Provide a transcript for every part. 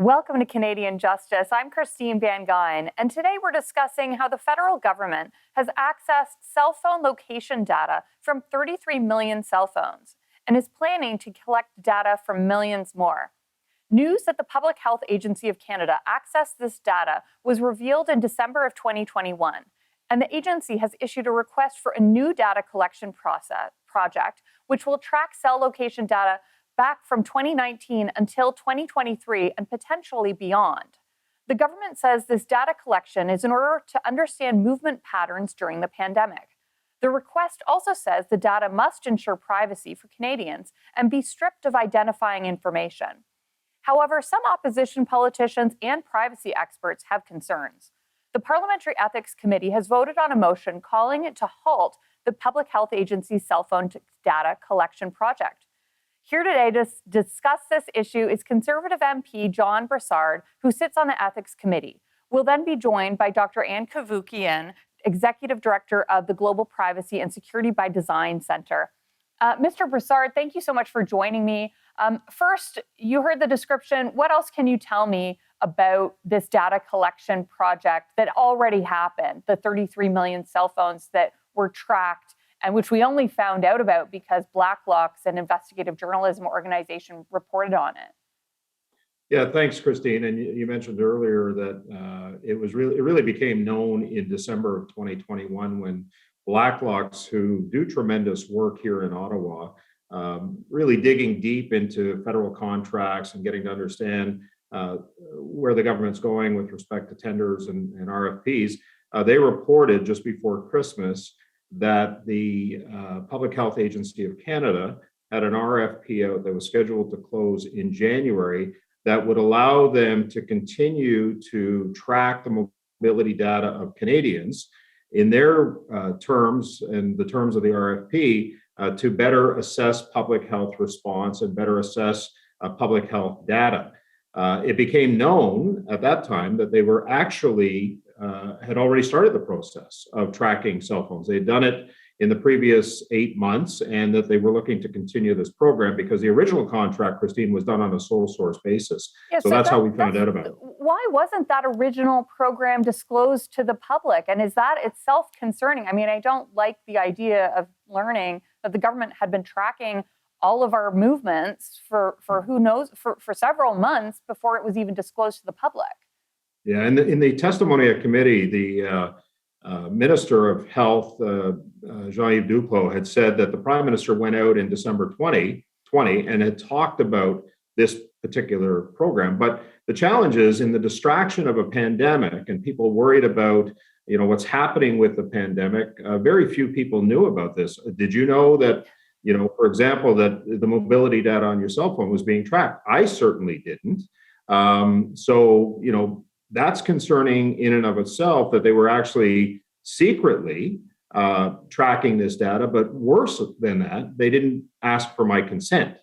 Welcome to Canadian Justice. I'm Christine Van Gyn, and today we're discussing how the federal government has accessed cell phone location data from 33 million cell phones and is planning to collect data from millions more. News that the Public Health Agency of Canada accessed this data was revealed in December of 2021, and the agency has issued a request for a new data collection project, which will track cell location data back from 2019 until 2023 and potentially beyond. The government says this data collection is in order to understand movement patterns during the pandemic. The request also says the data must ensure privacy for Canadians and be stripped of identifying information. However, some opposition politicians and privacy experts have concerns. The Parliamentary Ethics Committee has voted on a motion calling it to halt the Public Health Agency's cell phone data collection project. Here today to discuss this issue is Conservative MP John Brassard, who sits on the Ethics Committee. We'll then be joined by Dr. Cavoukian, Executive Director of the Global Privacy and Security by Design Center. Mr. Brassard, thank you so much for joining me. First, you heard the description. What else can you tell me about this data collection project that already happened, the 33 million cell phones that were tracked, and which we only found out about because Blacklock's an investigative journalism organization reported on it? Yeah, thanks, Christine. And you mentioned earlier that it really became known in December of 2021 when Blacklock's, who do tremendous work here in Ottawa, really digging deep into federal contracts and getting to understand where the government's going with respect to tenders and RFPs. They reported just before Christmas that the Public Health Agency of Canada had an RFP out that was scheduled to close in January that would allow them to continue to track the mobility data of Canadians in their terms and the terms of the RFP to better assess public health response and better assess public health data. It became known at that time that they were actually had already started the process of tracking cell phones. They had done it in the previous 8 months, and that they were looking to continue this program because the original contract, Christine, was done on a sole source basis. Yeah, so that's how we found out about it. Why wasn't that original program disclosed to the public? And is that itself concerning? I mean, I don't like the idea of learning that the government had been tracking all of our movements for who knows, for several months before it was even disclosed to the public. Yeah, and in the testimony at committee, the Minister of Health, Jean-Yves Duclos, had said that the Prime Minister went out in December 2020 and had talked about this particular program. But the challenge is in the distraction of a pandemic and people worried about, what's happening with the pandemic, very few people knew about this. Did you know that, for example, that the mobility data on your cell phone was being tracked? I certainly didn't. That's concerning in and of itself that they were actually secretly tracking this data, but worse than that, they didn't ask for my consent.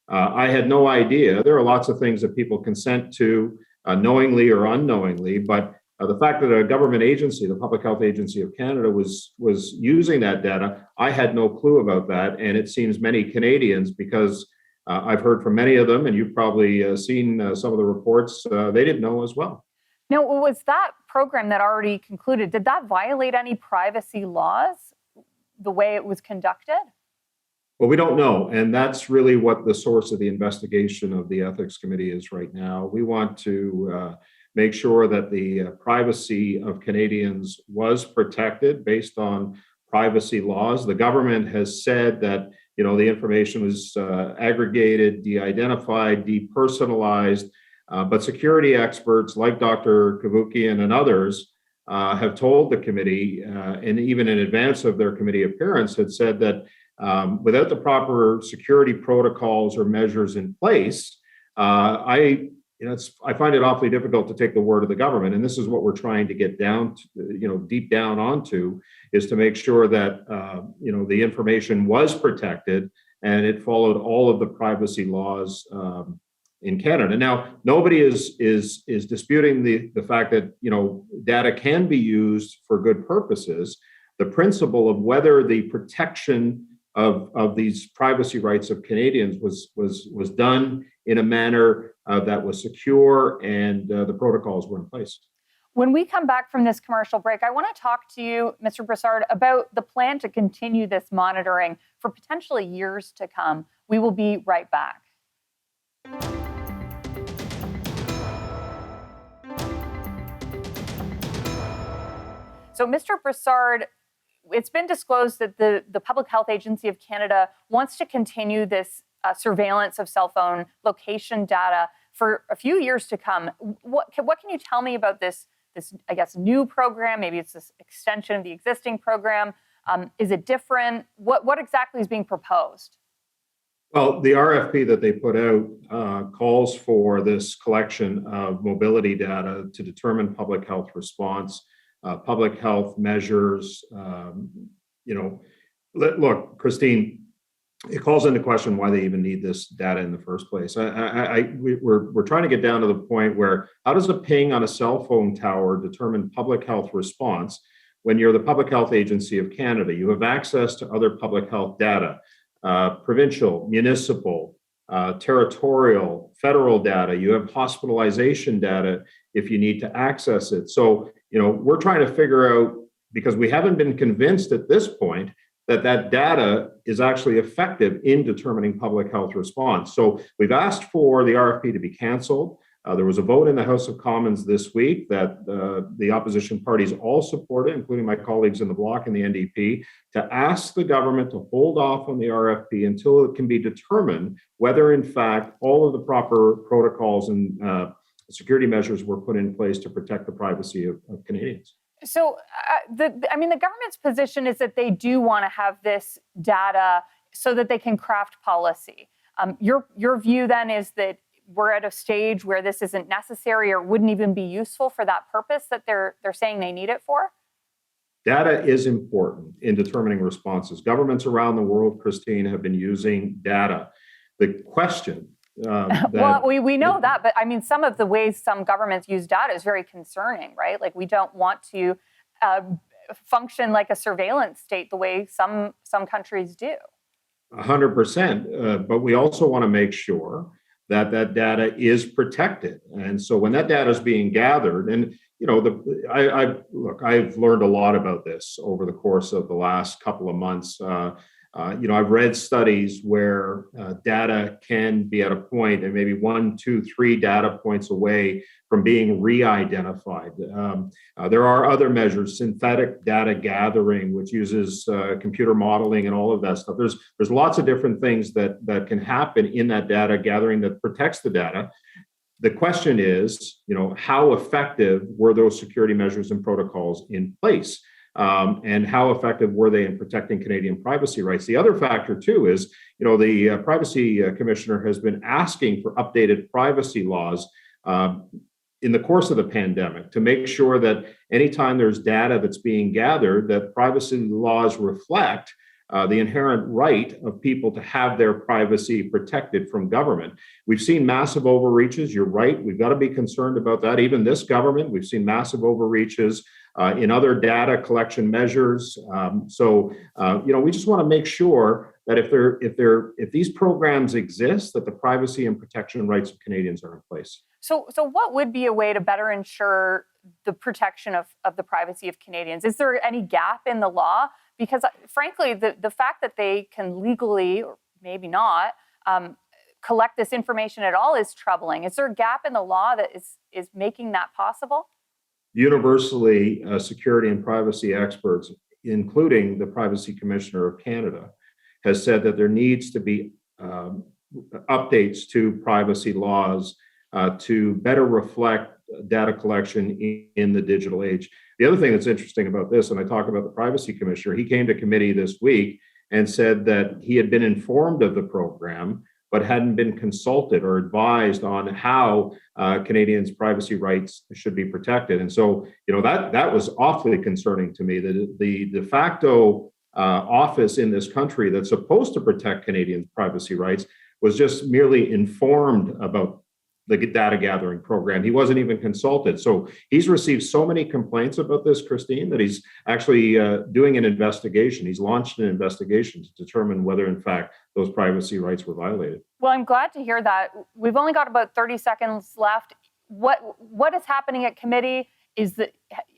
I had no idea. There are lots of things that people consent to knowingly or unknowingly, but the fact that a government agency, the Public Health Agency of Canada, was using that data, I had no clue about that. And it seems many Canadians, because I've heard from many of them, and you've probably seen some of the reports, they didn't know as well. Now, was that program that already concluded, did that violate any privacy laws, the way it was conducted? Well, we don't know. And that's really what the source of the investigation of the Ethics Committee is right now. We want to make sure that the privacy of Canadians was protected based on privacy laws. The government has said that, the information was aggregated, de-identified, depersonalized. But security experts like Dr. Cavoukian and others have told the committee, and even in advance of their committee appearance, had said that without the proper security protocols or measures in place, I find it awfully difficult to take the word of the government. And this is what we're trying to get down to, deep down onto, is to make sure that the information was protected and it followed all of the privacy laws in Canada. Now, nobody is disputing the fact that data can be used for good purposes. The principle of whether the protection of these privacy rights of Canadians was done in a manner that was secure and the protocols were in place. When we come back from this commercial break, I want to talk to you, Mr. Brassard, about the plan to continue this monitoring for potentially years to come. We will be right back. So, Mr. Brassard, it's been disclosed that the Public Health Agency of Canada wants to continue this surveillance of cell phone location data for a few years to come. What can you tell me about this, I guess, new program? Maybe it's this extension of the existing program. Is it different? What exactly is being proposed? Well, the RFP that they put out calls for this collection of mobility data to determine public health response, public health measures. Look, Christine, it calls into question why they even need this data in the first place. We're trying to get down to the point where how does a ping on a cell phone tower determine public health response when you're the Public Health Agency of Canada? You have access to other public health data, provincial, municipal, territorial, federal data. You have hospitalization data if you need to access it. So, we're trying to figure out, because we haven't been convinced at this point that data is actually effective in determining public health response. So we've asked for the RFP to be canceled. There was a vote in the House of Commons this week that the opposition parties all supported, including my colleagues in the Bloc and the NDP, to ask the government to hold off on the RFP until it can be determined whether, in fact, all of the proper protocols and security measures were put in place to protect the privacy of Canadians. So, the government's position is that they do want to have this data so that they can craft policy. Your view then is that we're at a stage where this isn't necessary or wouldn't even be useful for that purpose that they're saying they need it for? Data is important in determining responses. Governments around the world, Christine, have been using data. The question well, we know that, but some of the ways some governments use data is very concerning, right? Like, we don't want to function like a surveillance state the way some countries do. 100%, but we also want to make sure that data is protected. And so when that data is being gathered, and I've learned a lot about this over the course of the last couple of months. I've read studies where data can be at a point and maybe 1, 2, 3 data points away from being re-identified. There are other measures, synthetic data gathering, which uses computer modeling and all of that stuff. There's lots of different things that can happen in that data gathering that protects the data. The question is, how effective were those security measures and protocols in place? And how effective were they in protecting Canadian privacy rights? The other factor, too, is, the Privacy Commissioner has been asking for updated privacy laws in the course of the pandemic to make sure that anytime there's data that's being gathered, that privacy laws reflect the inherent right of people to have their privacy protected from government. We've seen massive overreaches. You're right. We've got to be concerned about that. Even this government, we've seen massive overreaches in other data collection measures. We just want to make sure that if these programs exist, that the privacy and protection rights of Canadians are in place. So what would be a way to better ensure the protection of the privacy of Canadians? Is there any gap in the law? Because frankly, the fact that they can legally, or maybe not, collect this information at all is troubling. Is there a gap in the law that is making that possible? Universally, security and privacy experts, including the Privacy Commissioner of Canada, has said that there needs to be updates to privacy laws to better reflect data collection in the digital age. The other thing that's interesting about this, and I talk about the Privacy Commissioner, he came to committee this week and said that he had been informed of the program, but hadn't been consulted or advised on how Canadians' privacy rights should be protected. And so, that was awfully concerning to me, that the de facto office in this country that's supposed to protect Canadians' privacy rights was just merely informed about the data gathering program. He wasn't even consulted. So he's received so many complaints about this, Christine, that he's actually doing an investigation. He's launched an investigation to determine whether, in fact, those privacy rights were violated. Well, I'm glad to hear that. We've only got about 30 seconds left. What is happening at committee?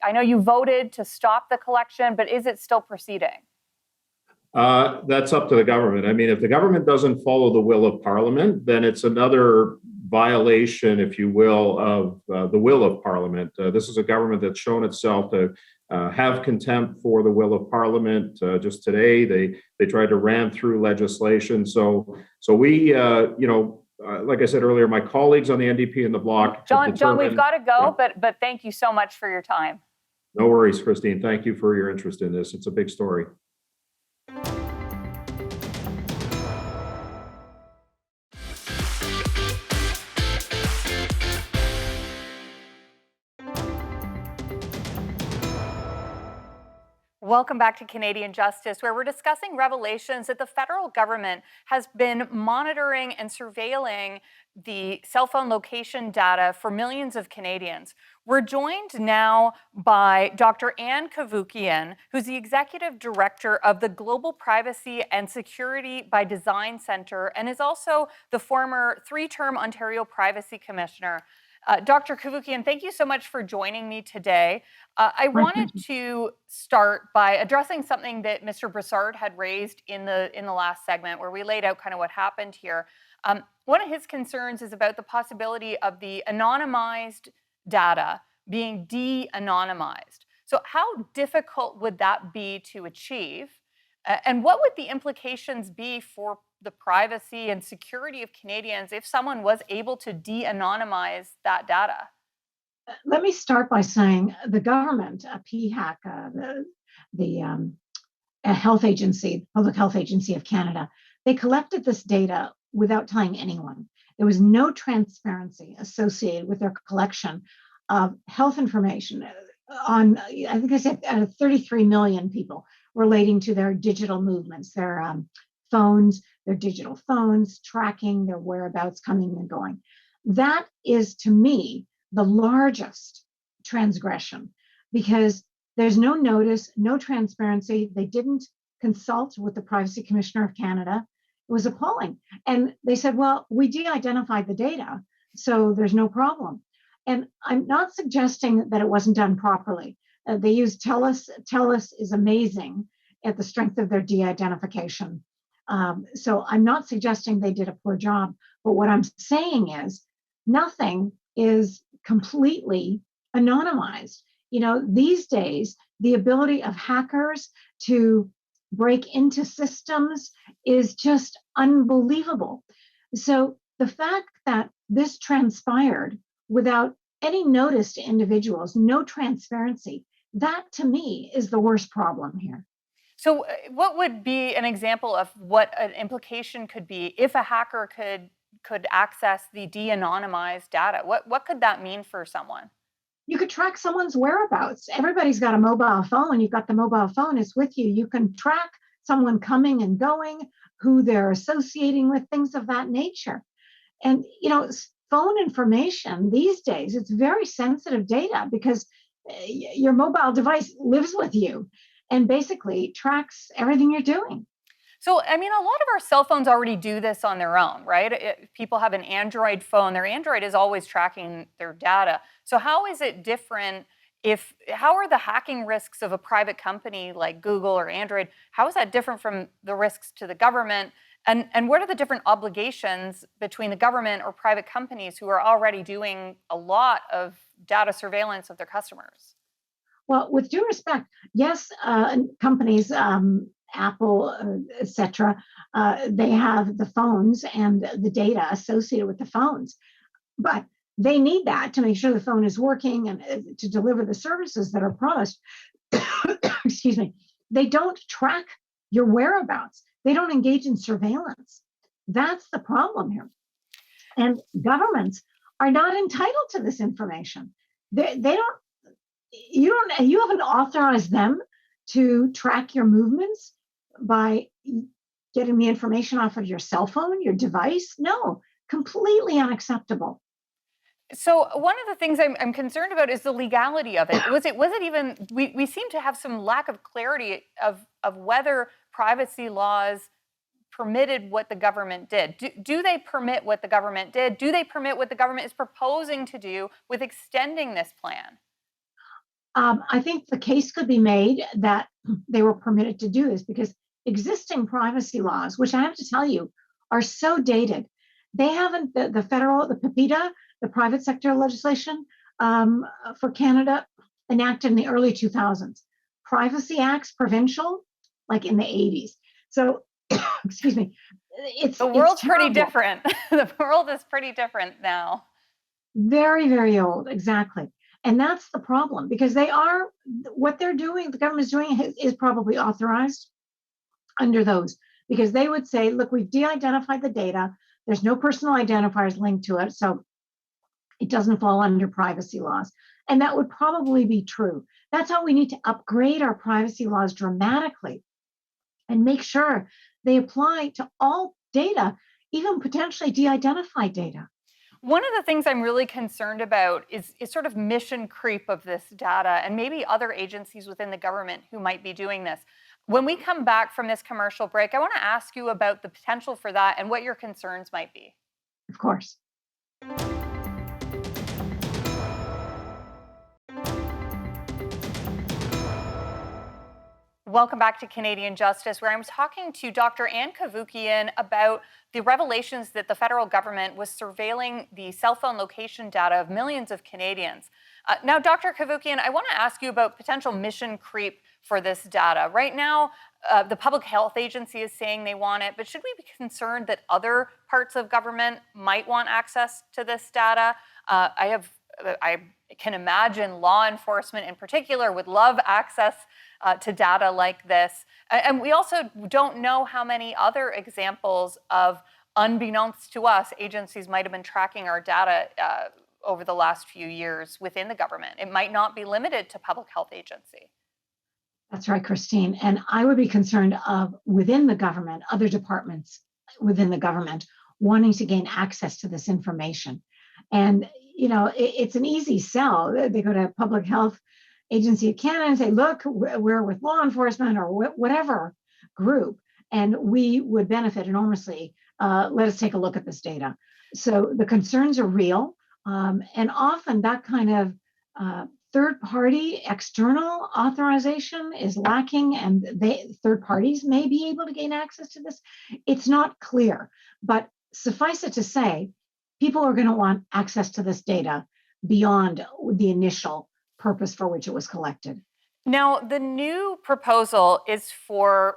I know you voted to stop the collection, but is it still proceeding? That's up to the government. I mean, if the government doesn't follow the will of Parliament, then it's another violation, if you will, of the will of Parliament. This is a government that's shown itself to have contempt for the will of Parliament. Just today, they tried to ram through legislation. So we, like I said earlier, my colleagues on the NDP and the Bloc. John, we've got to go, but thank you so much for your time. No worries, Christine. Thank you for your interest in this. It's a big story. Welcome back to Canadian Justice, where we're discussing revelations that the federal government has been monitoring and surveilling the cell phone location data for millions of Canadians. We're joined now by Dr. Anne Cavoukian, who's the Executive Director of the Global Privacy and Security by Design Centre and is also the former three-term Ontario Privacy Commissioner. Dr. Cavoukian, thank you so much for joining me today. I wanted to start by addressing something that Mr. Brassard had raised in the last segment, where we laid out kind of what happened here. One of his concerns is about the possibility of the anonymized data being de-anonymized. So how difficult would that be to achieve? And what would the implications be for the privacy and security of Canadians if someone was able to de-anonymize that data? Let me start by saying the government, PHAC, the health agency, Public Health Agency of Canada, they collected this data without telling anyone. There was no transparency associated with their collection of health information on, I think I said 33 million people relating to their digital movements, their phones, their digital phones, tracking their whereabouts, coming and going. That is, to me, the largest transgression, because there's no notice, no transparency. They didn't consult with the Privacy Commissioner of Canada. It was appalling. And they said, well, we de-identified the data, so there's no problem. And I'm not suggesting that it wasn't done properly. They used TELUS. TELUS is amazing at the strength of their de-identification. So I'm not suggesting they did a poor job, but what I'm saying is nothing is completely anonymized. You know, these days, the ability of hackers to break into systems is just unbelievable. So the fact that this transpired without any notice to individuals, no transparency, that to me is the worst problem here. So what would be an example of what an implication could be if a hacker could access the de-anonymized data? What could that mean for someone? You could track someone's whereabouts. Everybody's got a mobile phone. You've got the mobile phone, it's with you. You can track someone coming and going, who they're associating with, things of that nature. And, you know, phone information these days, it's very sensitive data because your mobile device lives with you and basically tracks everything you're doing. So, I mean, a lot of our cell phones already do this on their own, right? People have an Android phone. Their Android is always tracking their data. So how is it different how are the hacking risks of a private company like Google or Android, how is that different from the risks to the government? And what are the different obligations between the government or private companies who are already doing a lot of data surveillance of their customers? Well, with due respect, yes, companies, Apple, etc., they have the phones and the data associated with the phones, but they need that to make sure the phone is working and to deliver the services that are promised. Excuse me. They don't track your whereabouts. They don't engage in surveillance. That's the problem here. And governments are not entitled to this information. They don't. You haven't authorized them to track your movements by getting the information off of your cell phone, your device. No, completely unacceptable. So one of the things I'm concerned about is the legality of it. Was it even, we seem to have some lack of clarity of whether privacy laws permitted what the government did. Do they permit what the government did? Do they permit what the government is proposing to do with extending this plan? I think the case could be made that they were permitted to do this because existing privacy laws, which I have to tell you are so dated, they haven't, the federal, the PIPEDA, the private sector legislation for Canada, enacted in the early 2000s. Privacy Acts, provincial, like in the 80s. So, excuse me, The world's it's pretty terrible. different. The world is pretty different now. Very, very old, exactly. And that's the problem because they are, what they're doing, the government is doing is probably authorized under those because they would say, look, we've de-identified the data. There's no personal identifiers linked to it. So it doesn't fall under privacy laws. And that would probably be true. That's how we need to upgrade our privacy laws dramatically and make sure they apply to all data, even potentially de-identified data. One of the things I'm really concerned about is sort of mission creep of this data and maybe other agencies within the government who might be doing this. When we come back from this commercial break, I want to ask you about the potential for that and what your concerns might be. Of course. Welcome back to Canadian Justice, where I'm talking to Dr. Anne Cavoukian about the revelations that the federal government was surveilling the cell phone location data of millions of Canadians. Now, Dr. Cavoukian, I want to ask you about potential mission creep for this data. Right now, the Public Health Agency is saying they want it, but should we be concerned that other parts of government might want access to this data? I can imagine law enforcement in particular would love access to data like this. And we also don't know how many other examples of, unbeknownst to us, agencies might have been tracking our data over the last few years within the government. It might not be limited to Public Health Agency. That's right, Christine. And I would be concerned of within the government, other departments within the government wanting to gain access to this information. And, you know, it's an easy sell. They go to Public Health Agency of Canada and say, look, we're with law enforcement or whatever group, and we would benefit enormously. Let us take a look at this data. So the concerns are real. And often that kind of third-party external authorization is lacking, and third parties may be able to gain access to this. It's not clear, but suffice it to say, people are going to want access to this data beyond the initial purpose for which it was collected. Now, the new proposal is for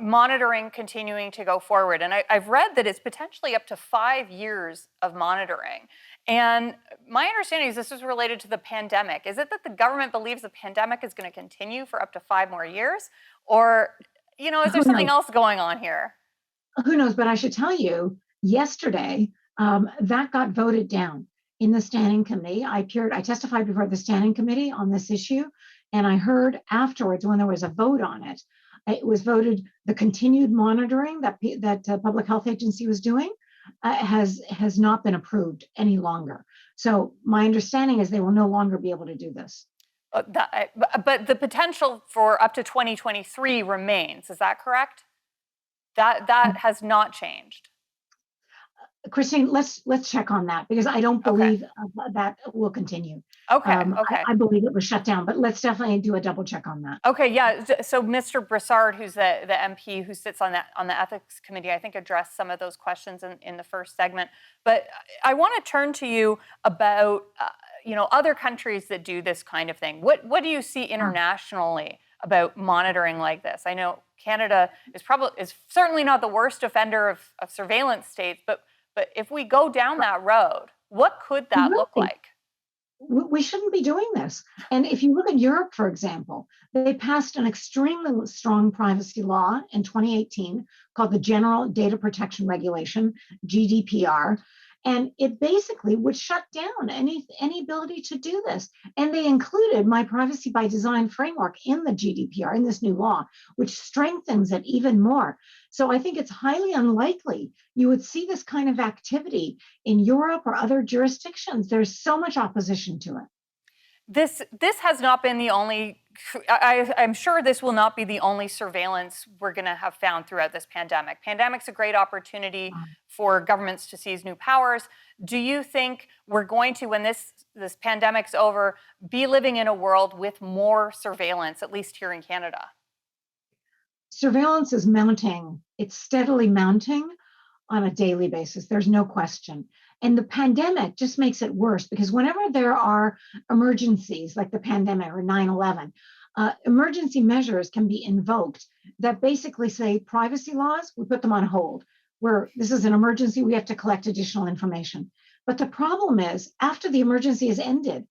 monitoring continuing to go forward. And I've read that it's potentially up to 5 years of monitoring. And my understanding is this is related to the pandemic. Is it that the government believes the pandemic is going to continue for up to 5 more years? Or, you know, is there something else going on here? Who knows? But I should tell you, yesterday, that got voted down in the standing committee. I testified before the standing committee on this issue, and I heard afterwards when there was a vote on it, it was voted the continued monitoring that Public Health Agency was doing has not been approved any longer. So my understanding is they will no longer be able to do this. But the potential for up to 2023 remains. Is that correct? That has not changed. Christine, let's check on that because I don't believe that will continue. Okay. I believe it was shut down, but let's definitely do a double check on that. Okay, yeah. So Mr. Brassard, who's the MP who sits on the ethics committee, I think addressed some of those questions in the first segment. But I want to turn to you about other countries that do this kind of thing. What do you see internationally about monitoring like this? I know Canada is certainly not the worst offender of surveillance states, but if we go down that road, what could that look like? We shouldn't be doing this. And if you look at Europe, for example, they passed an extremely strong privacy law in 2018 called the General Data Protection Regulation, GDPR. And it basically would shut down any ability to do this. And they included my privacy by design framework in the GDPR, in this new law, which strengthens it even more. So I think it's highly unlikely you would see this kind of activity in Europe or other jurisdictions. There's so much opposition to it. This has not been the only, I'm sure this will not be the only surveillance we're going to have found throughout this pandemic. Pandemic's a great opportunity for governments to seize new powers. Do you think we're going to, when this pandemic's over, be living in a world with more surveillance, at least here in Canada? Surveillance is mounting. It's steadily mounting on a daily basis. There's no question. And the pandemic just makes it worse because whenever there are emergencies like the pandemic or 9/11, emergency measures can be invoked that basically say privacy laws, we put them on hold. This is an emergency, we have to collect additional information. But the problem is, after the emergency is ended,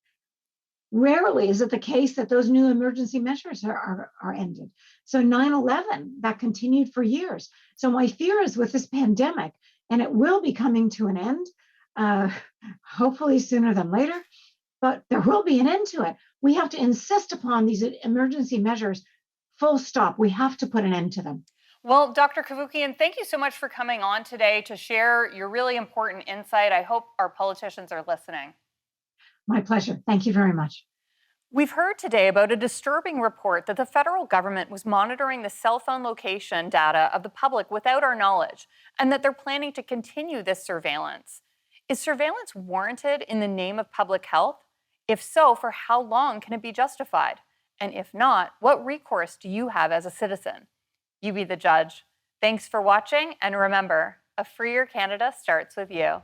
rarely is it the case that those new emergency measures are ended. So 9/11, that continued for years. So my fear is with this pandemic, and it will be coming to an end, hopefully sooner than later, but there will be an end to it. We have to insist upon these emergency measures, full stop. We have to put an end to them. Well, Dr. Cavoukian, thank you so much for coming on today to share your really important insight. I hope our politicians are listening. My pleasure. Thank you very much. We've heard today about a disturbing report that the federal government was monitoring the cell phone location data of the public without our knowledge, and that they're planning to continue this surveillance. Is surveillance warranted in the name of public health? If so, for how long can it be justified? And if not, what recourse do you have as a citizen? You be the judge. Thanks for watching, and remember, a freer Canada starts with you.